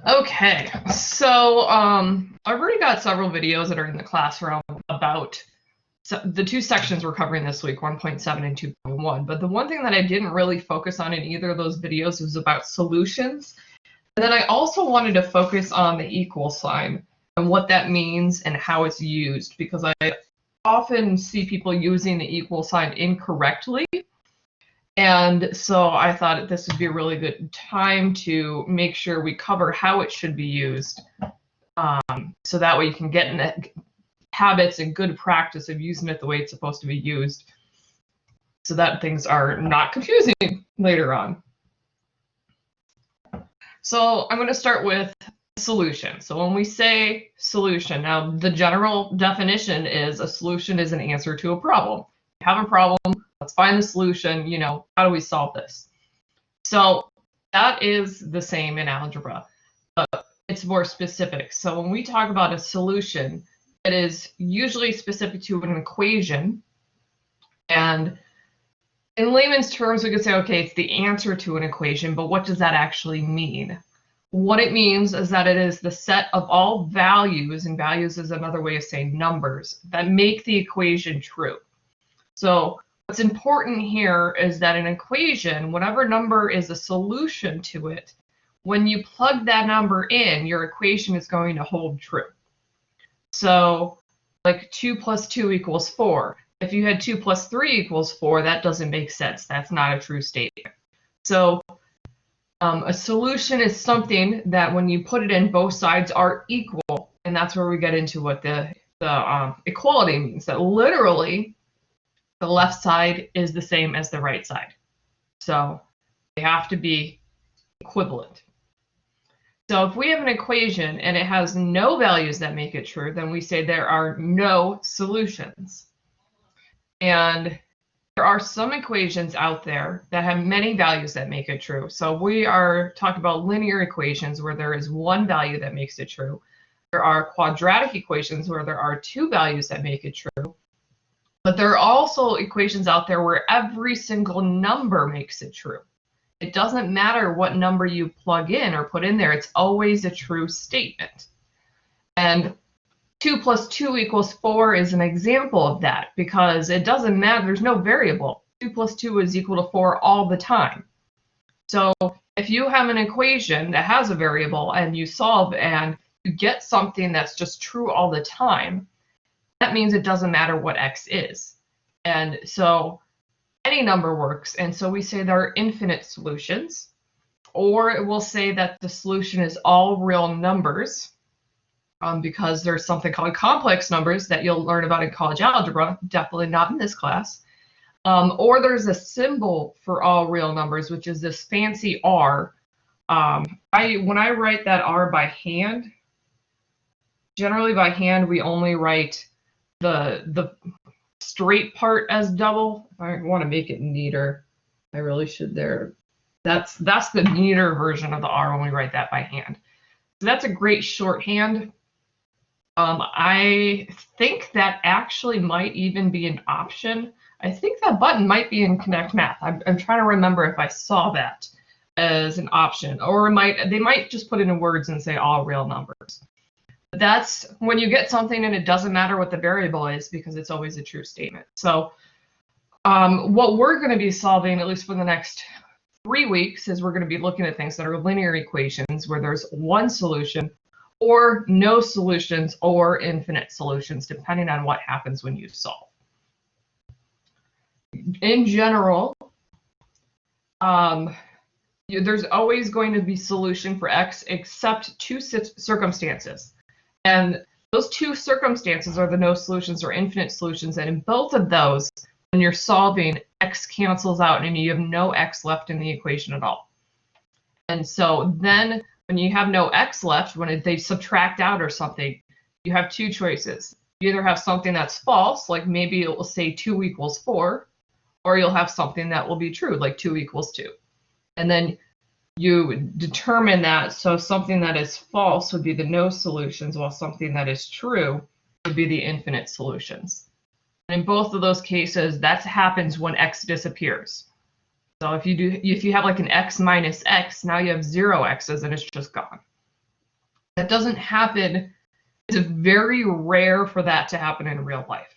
Okay, so I've already got several videos that are in the classroom about the two sections we're covering this week, 1.7 and 2.1. But the one thing that I didn't really focus on in either of those videos was about solutions. And then I also wanted to focus on the equal sign and what that means and how it's used, because I often see people using the equal sign incorrectly. And so I thought this would be a really good time to make sure we cover how it should be used. So that way you can get in the habits and good practice of using it the way it's supposed to be used, so that things are not confusing later on. So I'm going to start with solution. So when we say solution, now the general definition is a solution is an answer to a problem. You have a problem, let's find the solution, how do we solve this? So that is the same in algebra, but it's more specific. So when we talk about a solution, it is usually specific to an equation. And in layman's terms, we could say, okay, it's the answer to an equation, but what does that actually mean? What it means is that it is the set of all values, and values is another way of saying numbers, that make the equation true. So what's important here is that an equation, whatever number is a solution to it, when you plug that number in, your equation is going to hold true. So like 2 plus 2 equals 4. If you had 2 plus 3 equals 4, that doesn't make sense. That's not a true statement. So a solution is something that when you put it in, both sides are equal. And that's where we get into what the equality means, that literally the left side is the same as the right side. So they have to be equivalent. So if we have an equation and it has no values that make it true, then we say there are no solutions. And there are some equations out there that have many values that make it true. So we are talking about linear equations where there is one value that makes it true. There are quadratic equations where there are two values that make it true. But there are also equations out there where every single number makes it true. It doesn't matter what number you plug in or put in there, it's always a true statement. And 2 plus 2 equals 4 is an example of that, because it doesn't matter, there's no variable. 2 plus 2 is equal to 4 all the time. So if you have an equation that has a variable and you solve and you get something that's just true all the time, that means it doesn't matter what x is. And so any number works. And so we say there are infinite solutions, or it will say that the solution is all real numbers, because there's something called complex numbers that you'll learn about in college algebra, definitely not in this class. Or there's a symbol for all real numbers, which is this fancy R. When I write that R by hand, generally by hand, we only write the straight part as double. If I want to make it neater, I really should there. That's the neater version of the R when we write that by hand. So that's a great shorthand. I think that actually might even be an option. I think that button might be in Connect Math. I'm trying to remember if I saw that as an option, or they might just put it in words and say all real numbers. That's when you get something and it doesn't matter what the variable is, because it's always a true statement. So what we're going to be solving, at least for the next 3 weeks, is we're going to be looking at things that are linear equations where there's one solution, or no solutions, or infinite solutions, depending on what happens when you solve. In general, there's always going to be solution for x except two circumstances. And those two circumstances are the no solutions or infinite solutions. And in both of those, when you're solving, x cancels out and you have no x left in the equation at all. And so then when you have no x left, when they subtract out or something, you have two choices. You either have something that's false, like maybe it will say 2 equals 4, or you'll have something that will be true, like 2 equals 2. And then you determine that, so something that is false would be the no solutions, while something that is true would be the infinite solutions. And in both of those cases, that happens when x disappears. So if you have like an x minus x, now you have 0 x's and it's just gone. That doesn't happen. It's very rare for that to happen in real life.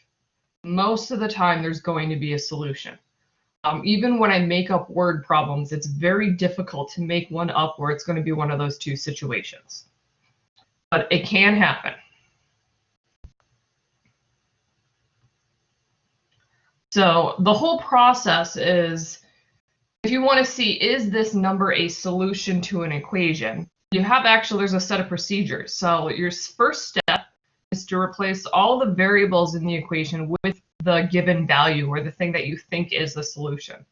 Most of the time, there's going to be a solution. Even when I make up word problems, it's very difficult to make one up where it's going to be one of those two situations. But it can happen. So the whole process is, if you want to see, is this number a solution to an equation? There's a set of procedures. So your first step is to replace all the variables in the equation with the given value, or the thing that you think is the solution.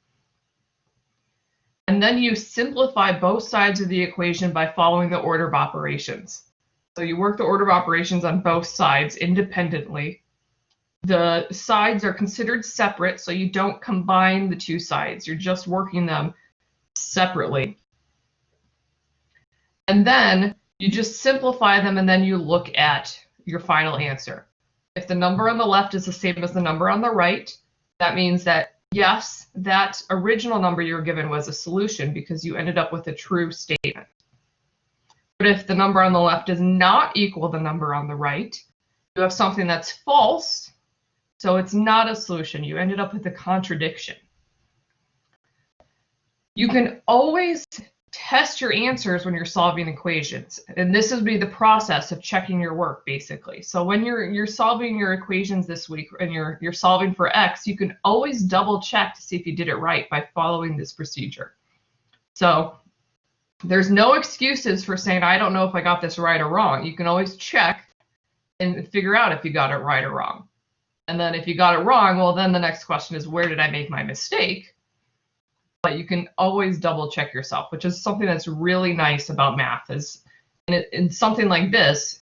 And then you simplify both sides of the equation by following the order of operations. So you work the order of operations on both sides independently. The sides are considered separate, so you don't combine the two sides. You're just working them separately. And then you just simplify them, and then you look at your final answer. If the number on the left is the same as the number on the right, that means that, yes, that original number you were given was a solution because you ended up with a true statement. But if the number on the left does not equal the number on the right, you have something that's false, so it's not a solution. You ended up with a contradiction. You can always test your answers when you're solving equations, and this would be the process of checking your work, basically. So when you're solving your equations this week and you're solving for x, you can always double check to see if you did it right by following this procedure. So there's no excuses for saying, I don't know if I got this right or wrong. You can always check and figure out if you got it right or wrong. And then if you got it wrong, well, then the next question is, where did I make my mistake? But you can always double check yourself, which is something that's really nice about math. Is in something like this,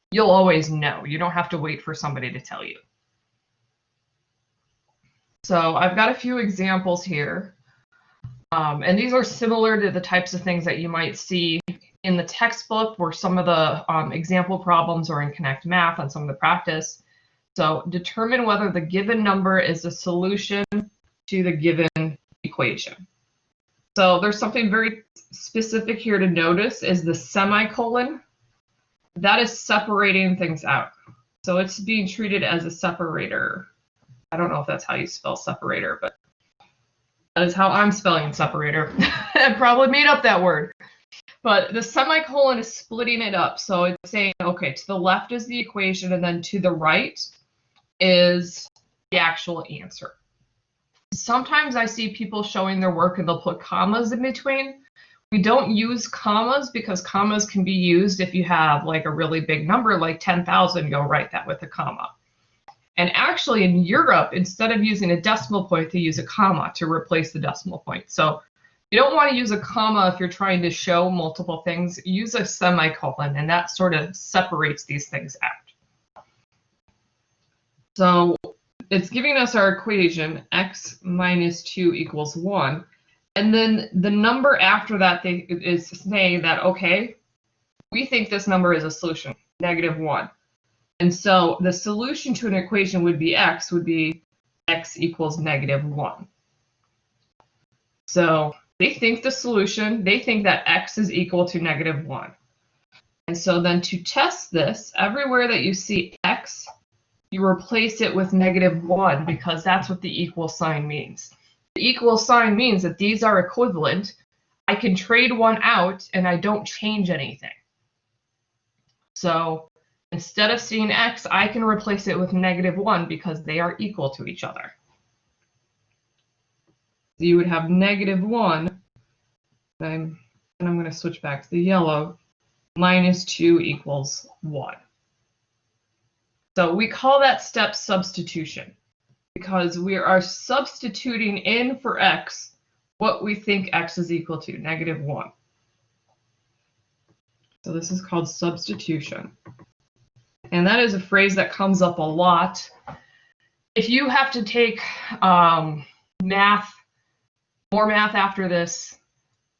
you'll always know. You don't have to wait for somebody to tell you. So I've got a few examples here. And these are similar to the types of things that you might see in the textbook, where some of the example problems are in Connect Math and some of the practice. So determine whether the given number is a solution to the given equation. So there's something very specific here to notice, is the semicolon. That is separating things out. So it's being treated as a separator. I don't know if that's how you spell separator, but that is how I'm spelling separator. I probably made up that word. But the semicolon is splitting it up. So it's saying, okay, to the left is the equation, and then to the right is the actual answer. Sometimes I see people showing their work and they'll put commas in between. We don't use commas because commas can be used if you have like a really big number like 10,000, go write that with a comma. And actually in Europe, instead of using a decimal point, they use a comma to replace the decimal point. So you don't want to use a comma if you're trying to show multiple things. Use a semicolon, and that sort of separates these things out. So it's giving us our equation, x minus 2 equals 1. And then the number after that is saying that, okay, we think this number is a solution, -1. And so the solution to an equation would be x equals -1. So they think the solution, they think that x is equal to -1. And so then to test this, everywhere that you see x, you replace it with -1 because that's what the equal sign means. The equal sign means that these are equivalent. I can trade one out and I don't change anything. So instead of seeing x, I can replace it with -1 because they are equal to each other. So you would have -1, and I'm going to switch back to the yellow, minus 2 equals 1. So we call that step substitution because we are substituting in for x what we think x is equal to, -1. So this is called substitution. And that is a phrase that comes up a lot. If you have to take more math after this,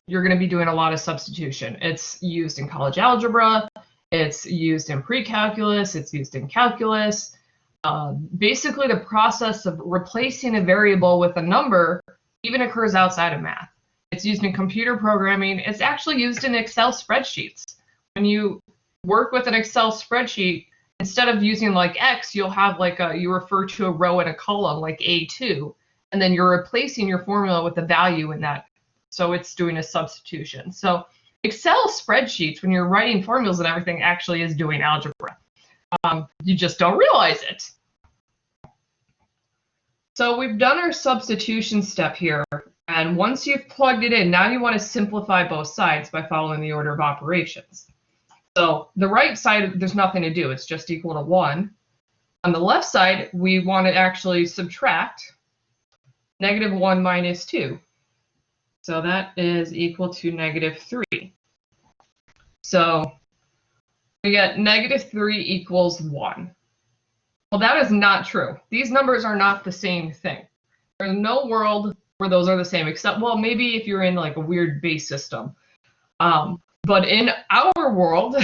you're going to be doing a lot of substitution. It's used in college algebra. It's used in pre-calculus. It's used in calculus. Basically, the process of replacing a variable with a number even occurs outside of math. It's used in computer programming. It's actually used in Excel spreadsheets. When you work with an Excel spreadsheet, instead of using like X, you'll have like you refer to a row and a column like A2, and then you're replacing your formula with a value in that. So it's doing a substitution. So Excel spreadsheets, when you're writing formulas and everything, actually is doing algebra. You just don't realize it. So we've done our substitution step here. And once you've plugged it in, now you want to simplify both sides by following the order of operations. So the right side, there's nothing to do. It's just equal to 1. On the left side, we want to actually subtract -1 minus 2. So that is equal to -3. So we get -3 equals 1. Well, that is not true. These numbers are not the same thing. There's no world where those are the same, except, well, maybe if you're in like a weird base system. But in our world,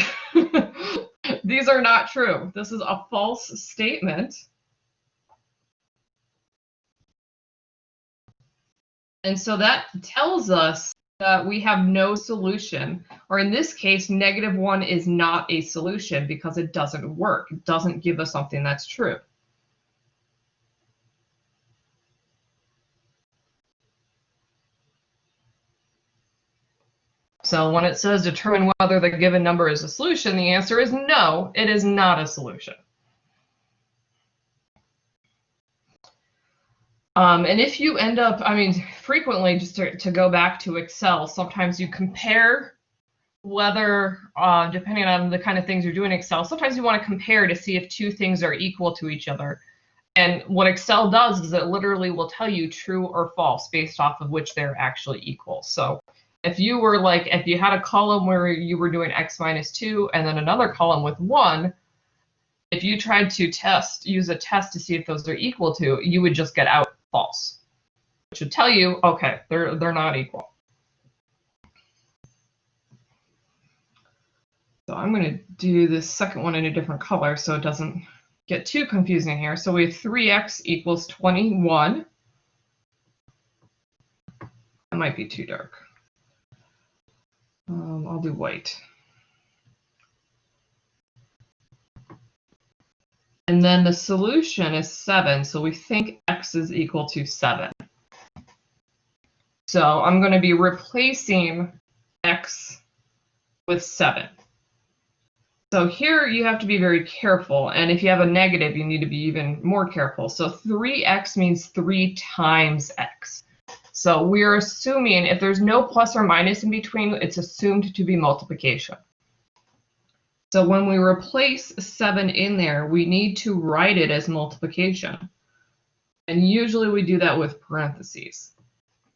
these are not true. This is a false statement. And so that tells us that we have no solution, or in this case, -1 is not a solution because it doesn't work. It doesn't give us something that's true. So when it says determine whether the given number is a solution, the answer is no, it is not a solution. And if you end up, I mean, frequently, just to go back to Excel, sometimes you compare whether, depending on the kind of things you're doing in Excel, sometimes you want to compare to see if two things are equal to each other. And what Excel does is it literally will tell you true or false based off of which they're actually equal. So if you were like, if you had a column where you were doing x minus 2 and then another column with 1, if you tried to use a test to see if those are equal to, you would just get out false, which would tell you, okay, they're not equal. So I'm going to do this second one in a different color so it doesn't get too confusing here. So we have 3x equals 21. That might be too dark. I'll do white. And then the solution is 7, so we think x is equal to 7. So I'm going to be replacing x with 7. So here you have to be very careful, and if you have a negative, you need to be even more careful. So 3x means 3 times x. So we're assuming if there's no plus or minus in between, it's assumed to be multiplication. So when we replace 7 in there, we need to write it as multiplication. And usually we do that with parentheses,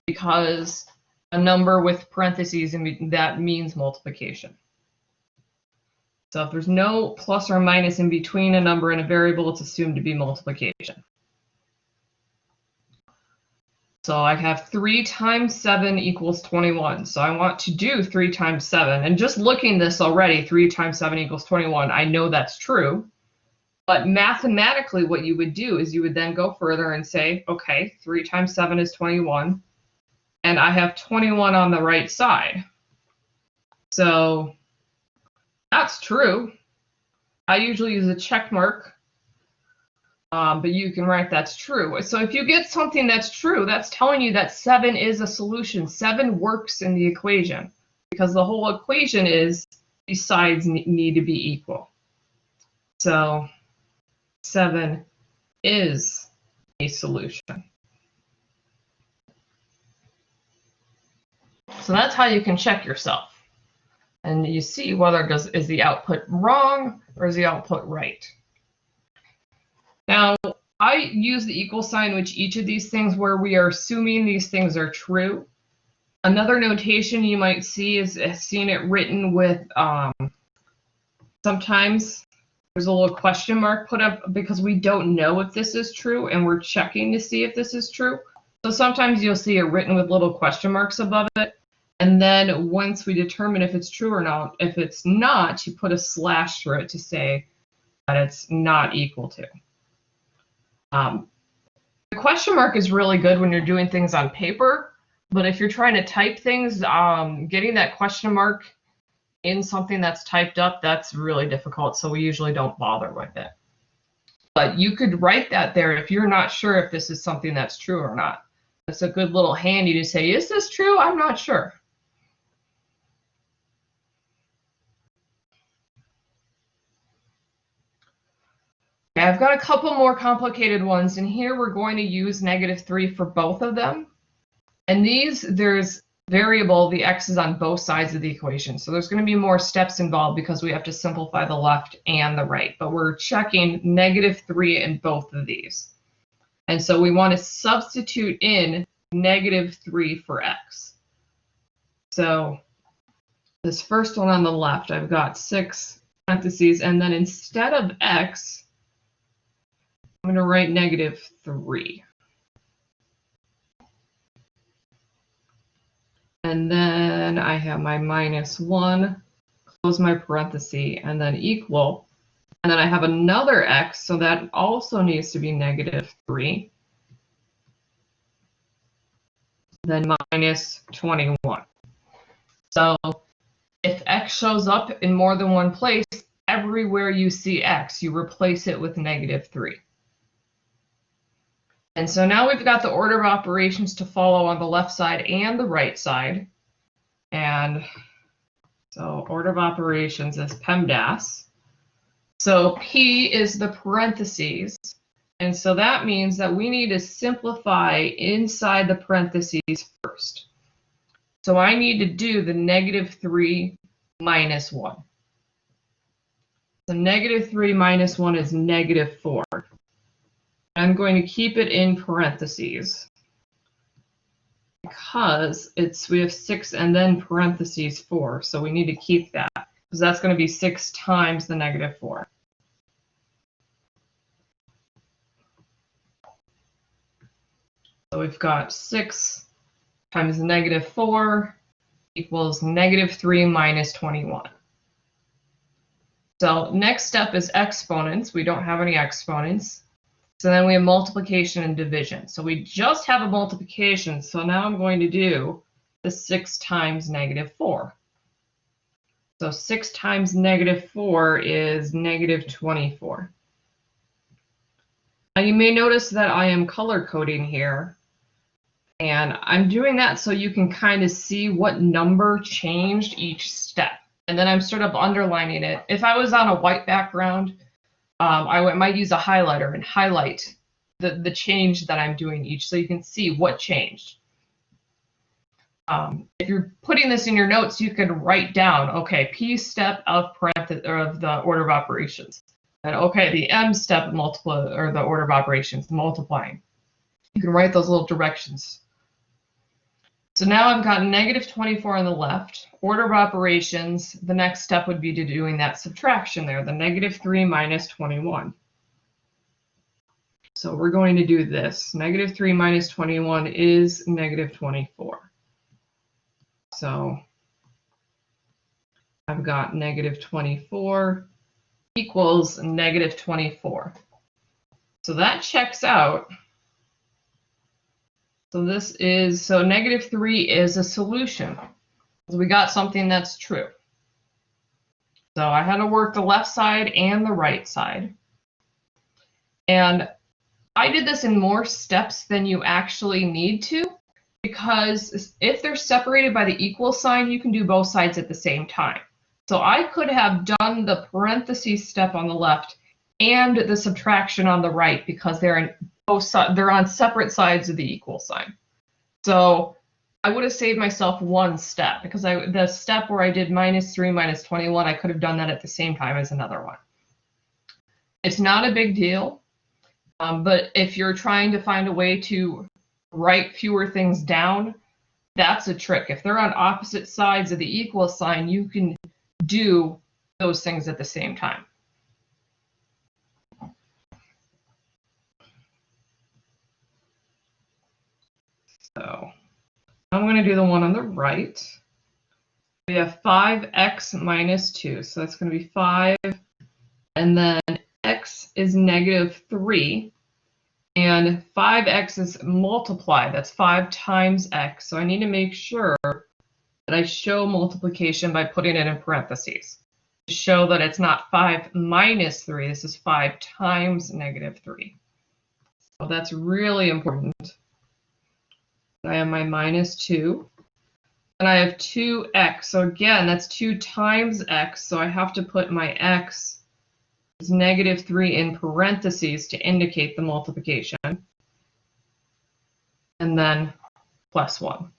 because a number with parentheses, that means multiplication. So if there's no plus or minus in between a number and a variable, it's assumed to be multiplication. So I have 3 times 7 equals 21. So I want to do 3 times 7. And just looking this already, 3 times 7 equals 21, I know that's true. But mathematically, what you would do is you would then go further and say, okay, 3 times 7 is 21. And I have 21 on the right side. So that's true. I usually use a check mark. But you can write that's true. So if you get something that's true, that's telling you that 7 is a solution. 7 works in the equation because the whole equation is these sides need to be equal. So 7 is a solution. So that's how you can check yourself. And you see whether is the output wrong or is the output right. Now, I use the equal sign with each of these things where we are assuming these things are true. Another notation you might see is seeing it written with, sometimes there's a little question mark put up because we don't know if this is true and we're checking to see if this is true. So sometimes you'll see it written with little question marks above it. And then once we determine if it's true or not, if it's not, you put a slash through it to say that it's not equal to. The question mark is really good when you're doing things on paper, but if you're trying to type things, getting that question mark in something that's typed up, that's really difficult, so we usually don't bother with it. But you could write that there if you're not sure if this is something that's true or not. It's a good little handy to say, is this true? I'm not sure. Okay, I've got a couple more complicated ones, and here we're going to use -3 for both of them. And these, there's variable, the x is on both sides of the equation. So there's going to be more steps involved because we have to simplify the left and the right. But we're checking -3 in both of these. And so we want to substitute in -3 for x. So this first one on the left, I've got 6 parentheses, and then instead of x, I'm going to write -3. And then I have my -1, close my parenthesis, and then equal. And then I have another x, so that also needs to be -3. Then -21. So if x shows up in more than one place, everywhere you see x, you replace it with -3. And so now we've got the order of operations to follow on the left side and the right side. And so order of operations is PEMDAS. So P is the parentheses. And so that means that we need to simplify inside the parentheses first. So I need to do the -3 minus 1. So -3 minus 1 is -4. I'm going to keep it in parentheses because we have 6 and then parentheses 4. So we need to keep that because that's going to be 6 times the -4. So we've got 6 times -4 equals -3 minus 21. So next step is exponents. We don't have any exponents. So then we have multiplication and division. So we just have a multiplication. So now I'm going to do the 6 times -4. So 6 times -4 is -24. Now you may notice that I am color coding here. And I'm doing that so you can kind of see what number changed each step. And then I'm sort of underlining it. If I was on a white background, I might use a highlighter and highlight the change that I'm doing each so you can see what changed. If you're putting this in your notes, you could write down, okay, P step of the order of operations. And okay, the M step the order of operations, multiplying. You can write those little directions. So now I've got -24 on the left. Order of operations, the next step would be to doing that subtraction there, the -3 minus 21. So we're going to do this. -3 minus 21 is -24. So I've got -24 equals -24. So that checks out. So -3 is a solution. So we got something that's true. So I had to work the left side and the right side. And I did this in more steps than you actually need to, because if they're separated by the equal sign, you can do both sides at the same time. So I could have done the parentheses step on the left and the subtraction on the right because they're on separate sides of the equal sign. So I would have saved myself one step because the step where I did -3 minus 21, I could have done that at the same time as another one. It's not a big deal, but if you're trying to find a way to write fewer things down, that's a trick. If they're on opposite sides of the equal sign, you can do those things at the same time. So I'm going to do the one on the right. We have 5x minus 2. So that's going to be 5. And then x is -3. And 5x is multiplied. That's 5 times x. So I need to make sure that I show multiplication by putting it in parentheses to show that it's not 5 minus 3. This is 5 times negative 3. So that's really important. I have my minus 2. And I have 2x. So again, that's 2 times x. So I have to put my x as negative 3 in parentheses to indicate the multiplication. And then plus 1.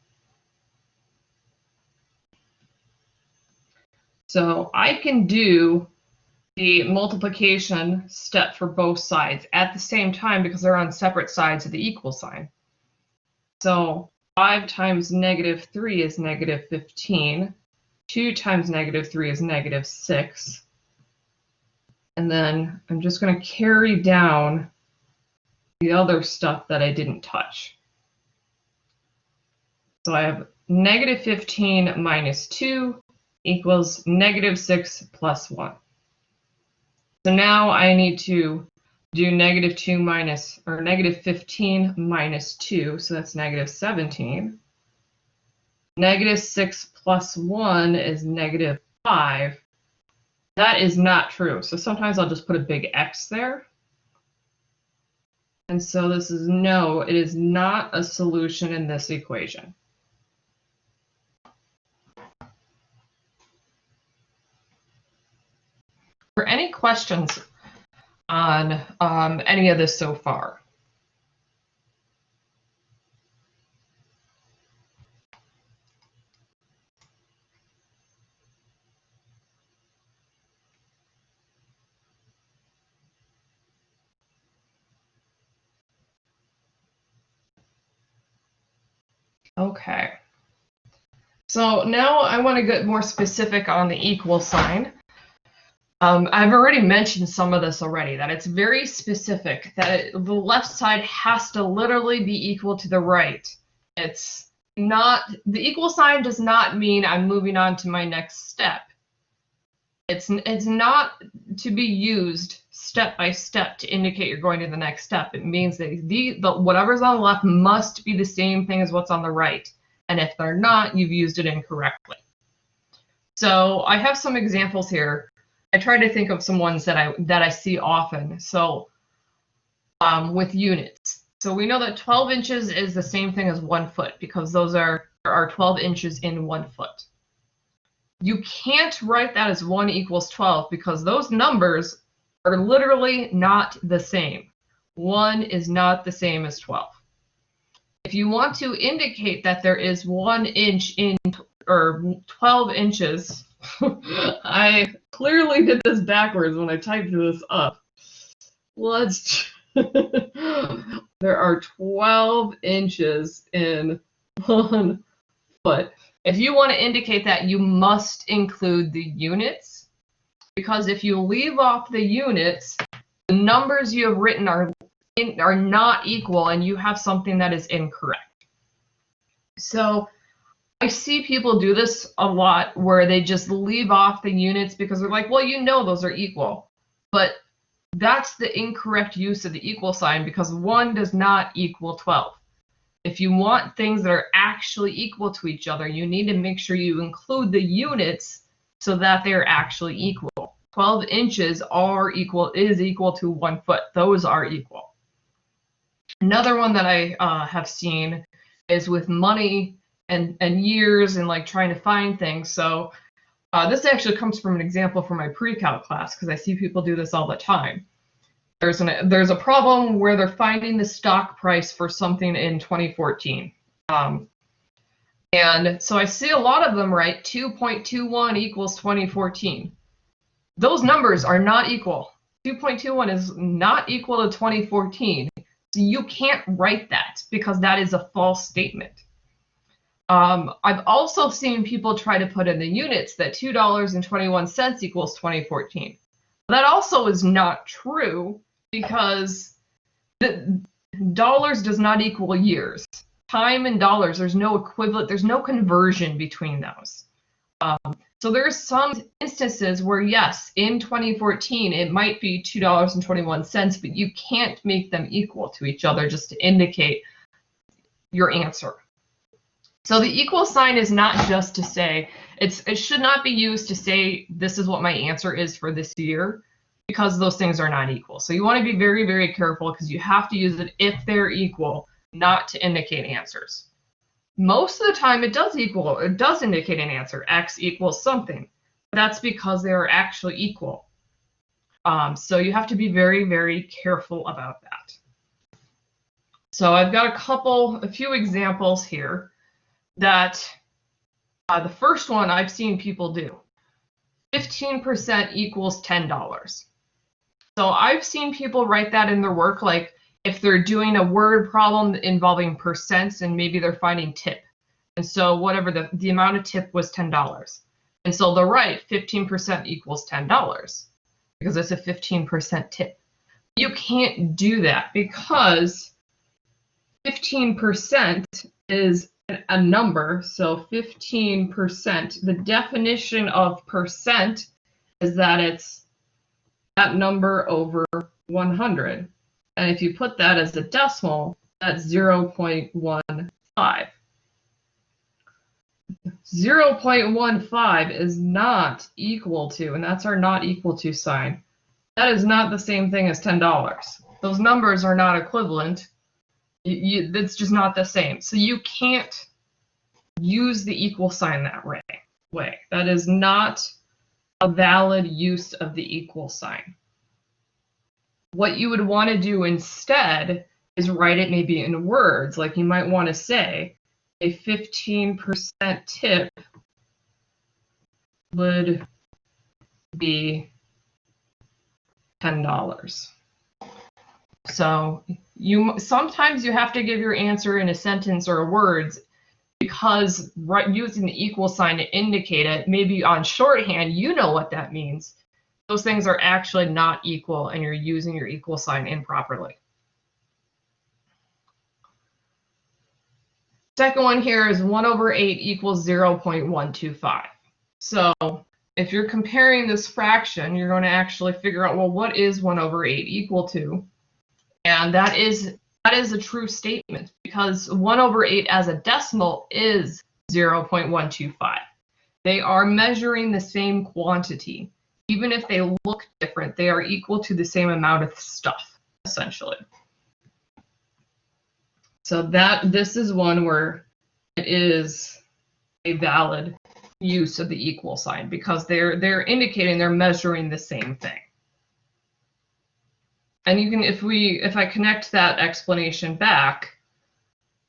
So I can do the multiplication step for both sides at the same time because they're on separate sides of the equal sign. So 5 times negative 3 is negative 15. 2 times negative 3 is negative 6. And then I'm just going to carry down the other stuff that I didn't touch. So I have negative 15 minus 2 equals negative 6 plus 1. So now I need to do negative 2 minus, or negative 15 minus 2, so that's negative 17. Negative 6 plus 1 is negative 5. That is not true. So sometimes I'll just put a big X there. And so this is no, it is not a solution in this equation. For any questions on any of this so far? Okay. So now I want to get more specific on the equal sign. I've already mentioned some of this already, that it's very specific, that the left side has to literally be equal to the right. It's not, the equal sign does not mean I'm moving on to my next step. It's not to be used step by step to indicate you're going to the next step. It means that whatever's on the left must be the same thing as what's on the right. And if they're not, you've used it incorrectly. So I have some examples here. I try to think of some ones that I see often. So with units. So we know that 12 inches is the same thing as 1 foot because there are 12 inches in 1 foot. You can't write that as 1 equals 12 because those numbers are literally not the same. 1 is not the same as 12. If you want to indicate that there is 1 inch in, or 12 inches, I clearly did this backwards when I typed this up. There are 12 inches in 1 foot. If you want to indicate that, you must include the units, because if you leave off the units, the numbers you have written are not equal and you have something that is incorrect. So I see people do this a lot where they just leave off the units because they're like, well, you know those are equal. But that's the incorrect use of the equal sign because 1 does not equal 12. If you want things that are actually equal to each other, you need to make sure you include the units so that they're actually equal. 12 inches is equal to 1 foot. Those are equal. Another one that I have seen is with money and years and like trying to find things. So this actually comes from an example from my pre-calc class because I see people do this all the time. There's a problem where they're finding the stock price for something in 2014. And so I see a lot of them write 2.21 equals 2014. Those numbers are not equal. 2.21 is not equal to 2014. So you can't write that because that is a false statement. I've also seen people try to put in the units that $2.21 equals 2014. That also is not true because the dollars does not equal years. Time and dollars, there's no equivalent, there's no conversion between those. So there's some instances where, yes, in 2014, it might be $2.21, but you can't make them equal to each other just to indicate your answer. So the equal sign is not just to say, it should not be used to say this is what my answer is for this year, because those things are not equal. So you want to be very, very careful because you have to use it if they're equal, not to indicate answers. Most of the time it does indicate an answer. X equals something. That's because they are actually equal. So you have to be very, very careful about that. So I've got a few examples here that the first one I've seen people do. 15% equals $10. So I've seen people write that in their work, like if they're doing a word problem involving percents and maybe they're finding tip. And so whatever the amount of tip was $10. And so they'll write 15% equals $10 because it's a 15% tip. You can't do that because 15% is a number. So 15%, the definition of percent is that it's that number over 100. And if you put that as a decimal, that's 0.15. 0.15 is not equal to, and that's our not equal to sign. That is not the same thing as $10. Those numbers are not equivalent. It's just not the same. So you can't use the equal sign that way. That is not a valid use of the equal sign. What you would want to do instead is write it maybe in words. Like you might want to say a 15% tip would be $10. So sometimes you have to give your answer in a sentence or words because using the equal sign to indicate it, maybe on shorthand, you know what that means. Those things are actually not equal and you're using your equal sign improperly. Second one here is 1/8 equals 0.125. So if you're comparing this fraction, you're going to actually figure out, well, what is 1/8 equal to? And that is a true statement because 1/8 as a decimal is 0.125. They are measuring the same quantity. Even if they look different, they are equal to the same amount of stuff, essentially. So this is one where it is a valid use of the equal sign because they're indicating they're measuring the same thing. And you can, if I connect that explanation back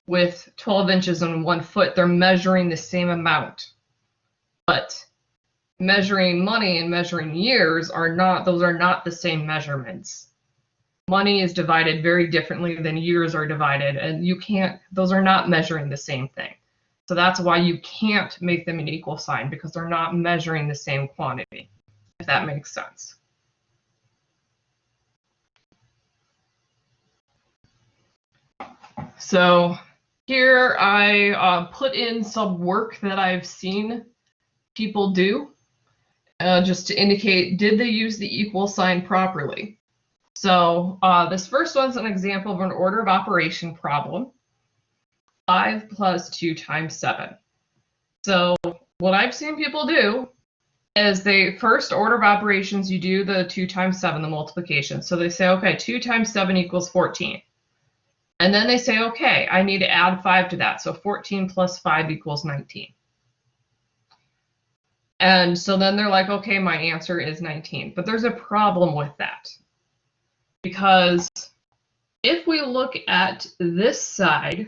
with 12 inches and 1 foot, they're measuring the same amount. But measuring money and measuring years those are not the same measurements. Money is divided very differently than years are divided, and those are not measuring the same thing. So that's why you can't make them an equal sign because they're not measuring the same quantity, if that makes sense. So here I put in some work that I've seen people do just to indicate, did they use the equal sign properly? So this first one's an example of an order of operation problem. 5 plus 2 times 7. So what I've seen people do is first order of operations, you do the 2 times 7, the multiplication. So they say, okay, 2 times 7 equals 14. And then they say, okay, I need to add 5 to that. So 14 plus 5 equals 19. And so then they're like, okay, my answer is 19. But there's a problem with that. Because if we look at this side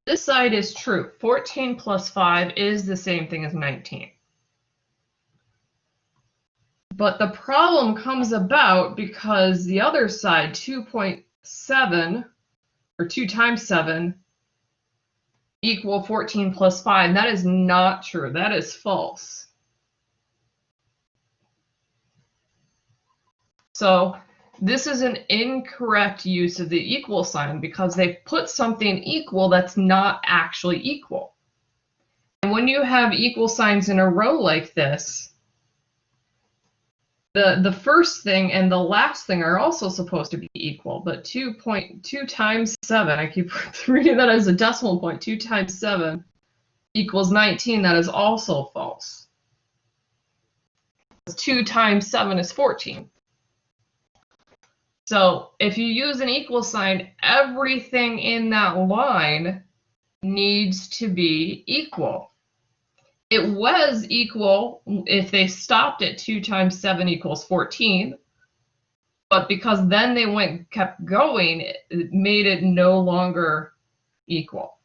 is true. 14 plus 5 is the same thing as 19. But the problem comes about because the other side, 2.7, or 2 times 7, equal 14 plus 5. That is not true. That is false. So this is an incorrect use of the equal sign because they've put something equal that's not actually equal. And when you have equal signs in a row like this, The first thing and the last thing are also supposed to be equal, but 2.2 times 7, I keep reading that as a decimal point, 2 times 7 equals 19. That is also false. 2 times 7 is 14. So if you use an equal sign, everything in that line needs to be equal. It was equal if they stopped at 2 times 7 equals 14, but because then they kept going, it made it no longer equal.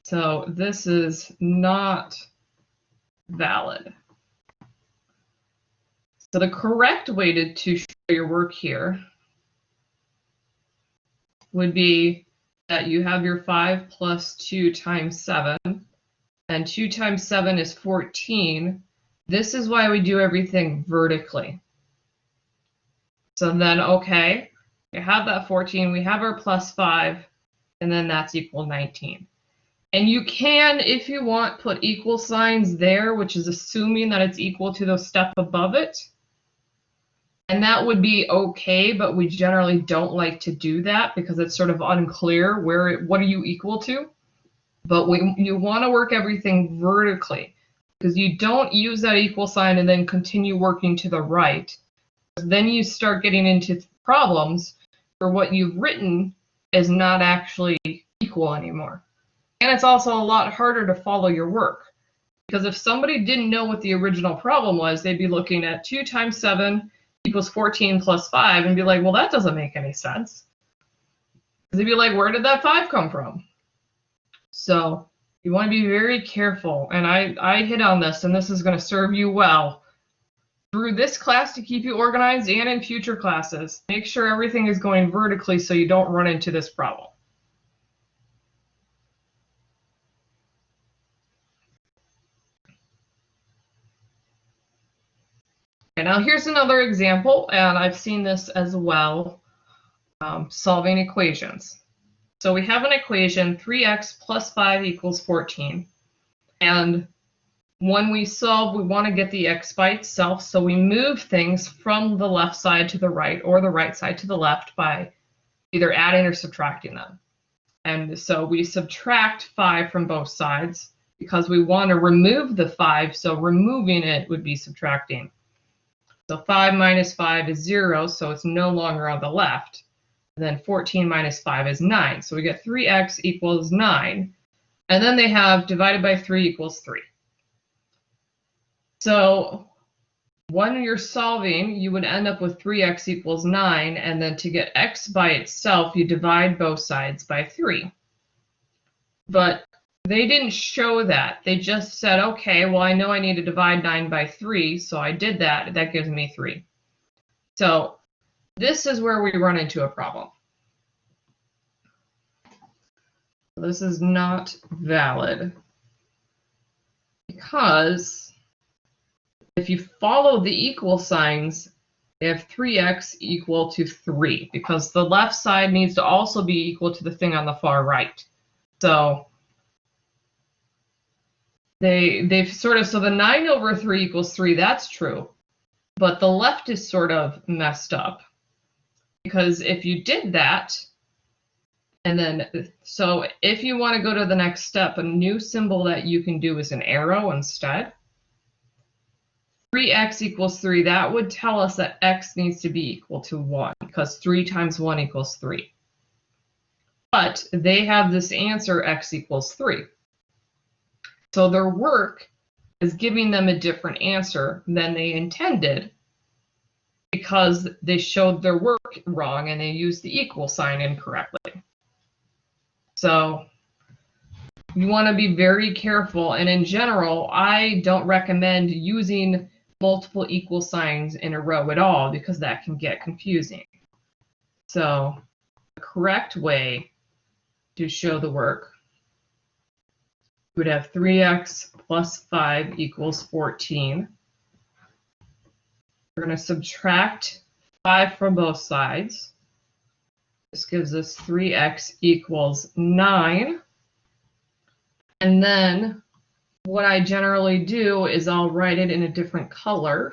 So this is not valid. So the correct way to show your work here would be that you have your 5 plus 2 times 7, and 2 times 7 is 14. This is why we do everything vertically. So then, okay, we have that 14, we have our plus 5, and then that's equal 19. And you can, if you want, put equal signs there, which is assuming that it's equal to the step above it. And that would be okay, but we generally don't like to do that because it's sort of unclear what are you equal to. But you want to work everything vertically, because you don't use that equal sign and then continue working to the right. Then you start getting into problems where what you've written is not actually equal anymore. And it's also a lot harder to follow your work, because if somebody didn't know what the original problem was, they'd be looking at 2 times 7 equals 14 plus 5 and be like, well, that doesn't make any sense. They'd be like, where did that 5 come from? So you want to be very careful. And I hit on this, and this is going to serve you well through this class to keep you organized and in future classes. Make sure everything is going vertically so you don't run into this problem. Okay, now here's another example, and I've seen this as well, solving equations. So we have an equation, 3x plus 5 equals 14. And when we solve, we want to get the x by itself, so we move things from the left side to the right or the right side to the left by either adding or subtracting them. And so we subtract 5 from both sides because we want to remove the 5, so removing it would be subtracting. So 5 minus 5 is 0, so it's no longer on the left. And then 14 minus 5 is 9. So we get 3x equals 9. And then they have divided by 3 equals 3. So when you're solving, you would end up with 3x equals 9. And then to get x by itself, you divide both sides by 3. But they didn't show that. They just said, okay, well, I know I need to divide 9 by 3, so I did that. That gives me 3. So this is where we run into a problem. This is not valid because if you follow the equal signs, they have 3x equal to 3 because the left side needs to also be equal to the thing on the far right. So they've sort of, so the 9 over 3 equals 3, that's true. But the left is sort of messed up because if you did that, and then, so if you want to go to the next step, a new symbol that you can do is an arrow instead. 3x equals 3, that would tell us that x needs to be equal to 1 because 3 times 1 equals 3. But they have this answer, x equals 3. So their work is giving them a different answer than they intended because they showed their work wrong and they used the equal sign incorrectly. So you want to be very careful. And in general, I don't recommend using multiple equal signs in a row at all because that can get confusing. So the correct way to show the work would have 3x plus 5 equals 14. We're going to subtract 5 from both sides. This gives us 3x equals 9. And then what I generally do is I'll write it in a different color.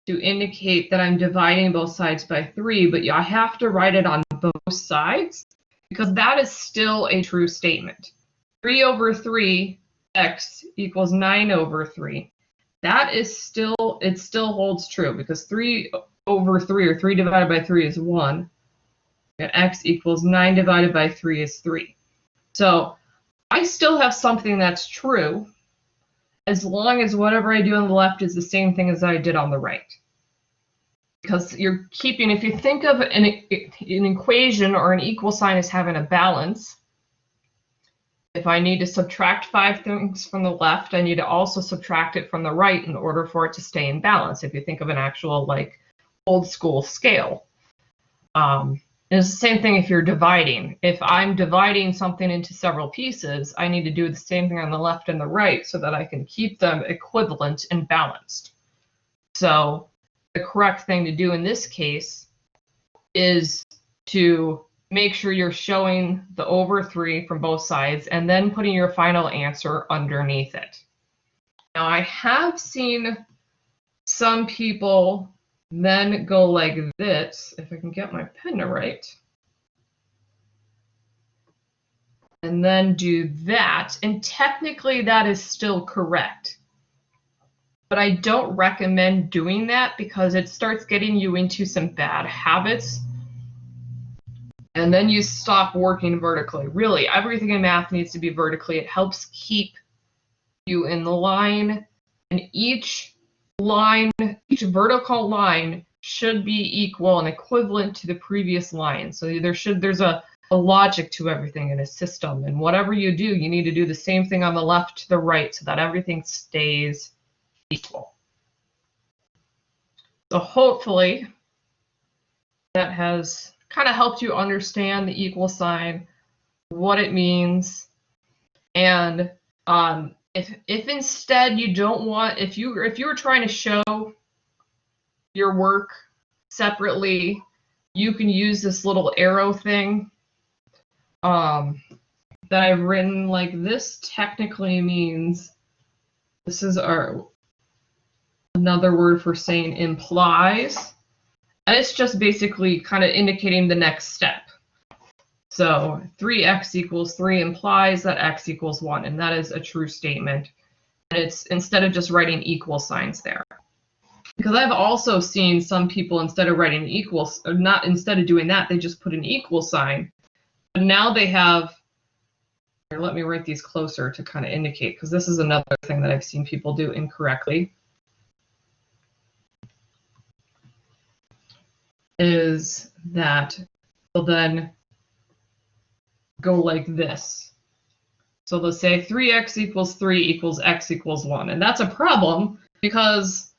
to indicate that I'm dividing both sides by 3, but I have to write it on both sides because that is still a true statement. 3 over 3 x equals 9 over 3. That is still, it still holds true because 3 over 3, or 3 divided by 3 is 1. And x equals 9 divided by 3 is 3. So I still have something that's true as long as whatever I do on the left is the same thing as I did on the right. Because you're keeping, if you think of an equation or an equal sign as having a balance, if I need to subtract 5 things from the left, I need to also subtract it from the right in order for it to stay in balance. If you think of an actual, like, old school scale. It's the same thing if you're dividing. If I'm dividing something into several pieces, I need to do the same thing on the left and the right so that I can keep them equivalent and balanced. So the correct thing to do in this case is to make sure you're showing the over 3 from both sides and then putting your final answer underneath it. Now, I have seen some people then go like this, if I can get my pen to write, and then do that, and technically that is still correct. But I don't recommend doing that because it starts getting you into some bad habits, and then you stop working vertically. Really, everything in math needs to be vertically. It helps keep you in the line, and each vertical line should be equal and equivalent to the previous line. So there's a logic to everything in a system, and whatever you do, you need to do the same thing on the left to the right so that everything stays equal. So hopefully that has kind of helped you understand the equal sign, what it means, and if instead you don't want, if you were trying to show your work separately, you can use this little arrow thing that I've written. Like, this technically means, this is another word for saying implies, and it's just basically kind of indicating the next step. So 3x equals 3 implies that x equals 1, and that is a true statement. And it's instead of just writing equal signs there. Because I've also seen some people, instead of writing equals, or not, instead of doing that, they just put an equal sign. But now they have, here, let me write these closer to kind of indicate, because this is another thing that I've seen people do incorrectly, is that they'll then go like this. So they'll say 3x equals 3 equals x equals 1. And that's a problem because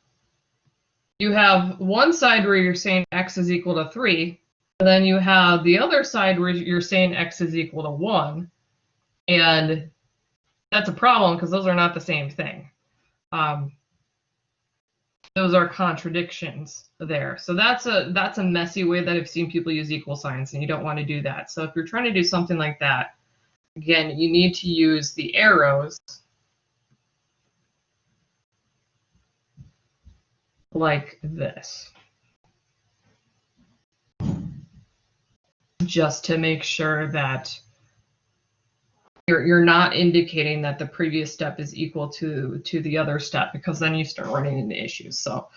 you have one side where you're saying x is equal to 3, and then you have the other side where you're saying x is equal to 1. And that's a problem because those are not the same thing. Those are contradictions there. So that's a messy way that I've seen people use equal signs, and you don't want to do that. So if you're trying to do something like that, again, you need to use the arrows like this, just to make sure that you're not indicating that the previous step is equal to the other step, because then you start running into issues. So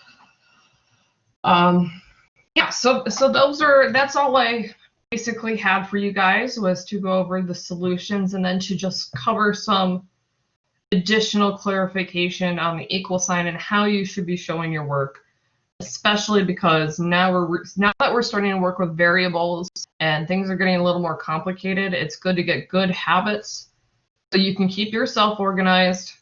yeah, so that's all I basically had for you guys, was to go over the solutions and then to just cover some additional clarification on the equal sign and how you should be showing your work, especially because now that we're starting to work with variables and things are getting a little more complicated. It's good to get good habits so you can keep yourself organized,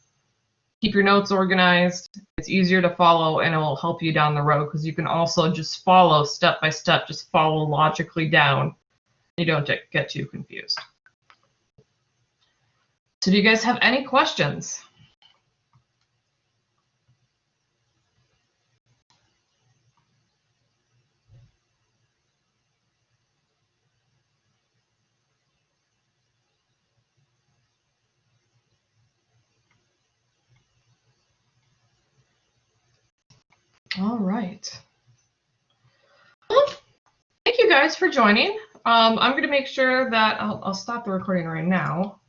keep your notes organized. It's easier to follow, and it will help you down the road because you can also just follow step by step, just follow logically down. You don't get too confused. So do you guys have any questions? All right. Well, thank you guys for joining. I'm going to make sure that I'll stop the recording right now.